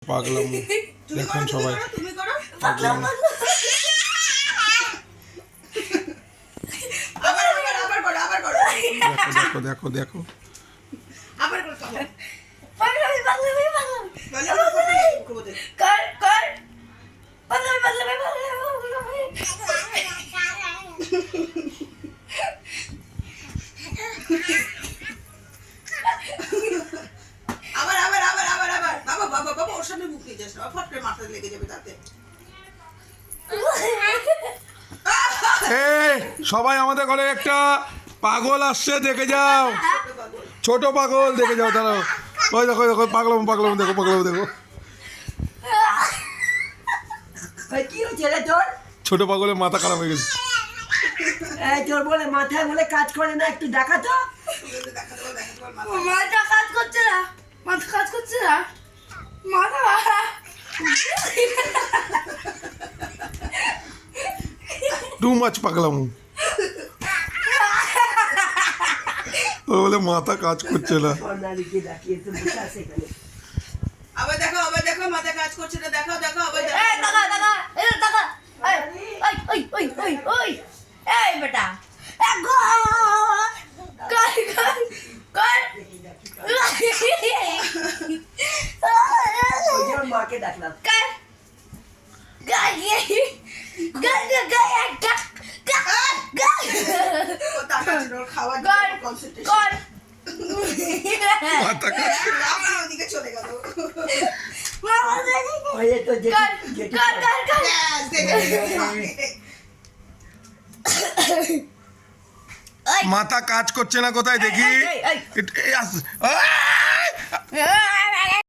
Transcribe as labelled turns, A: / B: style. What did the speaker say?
A: পাগলাম দেখুন সবাই
B: পাগলাম
A: দেখো দেখো দেখো সবাই আমাদের ঘরে একটা পাগল আসছে, দেখে যাও। ছোট পাগল দেখে যাও তারা। ওই দেখো দেখো পাগলাম পাগলাম দেখো পাগলাম দেখো। ছোট পাগলের মাথা খারাপ হয়ে গেছে।
B: তোর বলে মাথায় বলে কাজ করে না, একটু দেখা তো।
C: মাথা কাজ করছে না, মাথা কাজ করছে না, মাথা
A: টু মাছ পাগলাম। ও বলে মাথা কাজ করছে না।
D: আবার দেখো মাথা কাজ করছে না, দেখো দেখো আবার দেখো।
C: এই টাকা টাকা এই টাকা এই ওই ওই ওই ওই এই বেটা এক কর কর
B: মাকে ডাকলাম।
C: কর গাই গাই গাই একটা
D: ও টাকা ছিল ওর খাওয়ার
C: কর
D: কনসেন্ট্রেশন।
C: কর
A: মাথা কাজ
D: আমার ওদিকে চলে গেল।
B: ওই যে তোর
C: কর
B: যেটি
C: কর কর কর
D: ব্যাস, দেখে নিয়েছে।
A: মাথা কাজ করছে না কোথায় দেখি।
C: এই, এই, এই।
A: এই আস- আয়!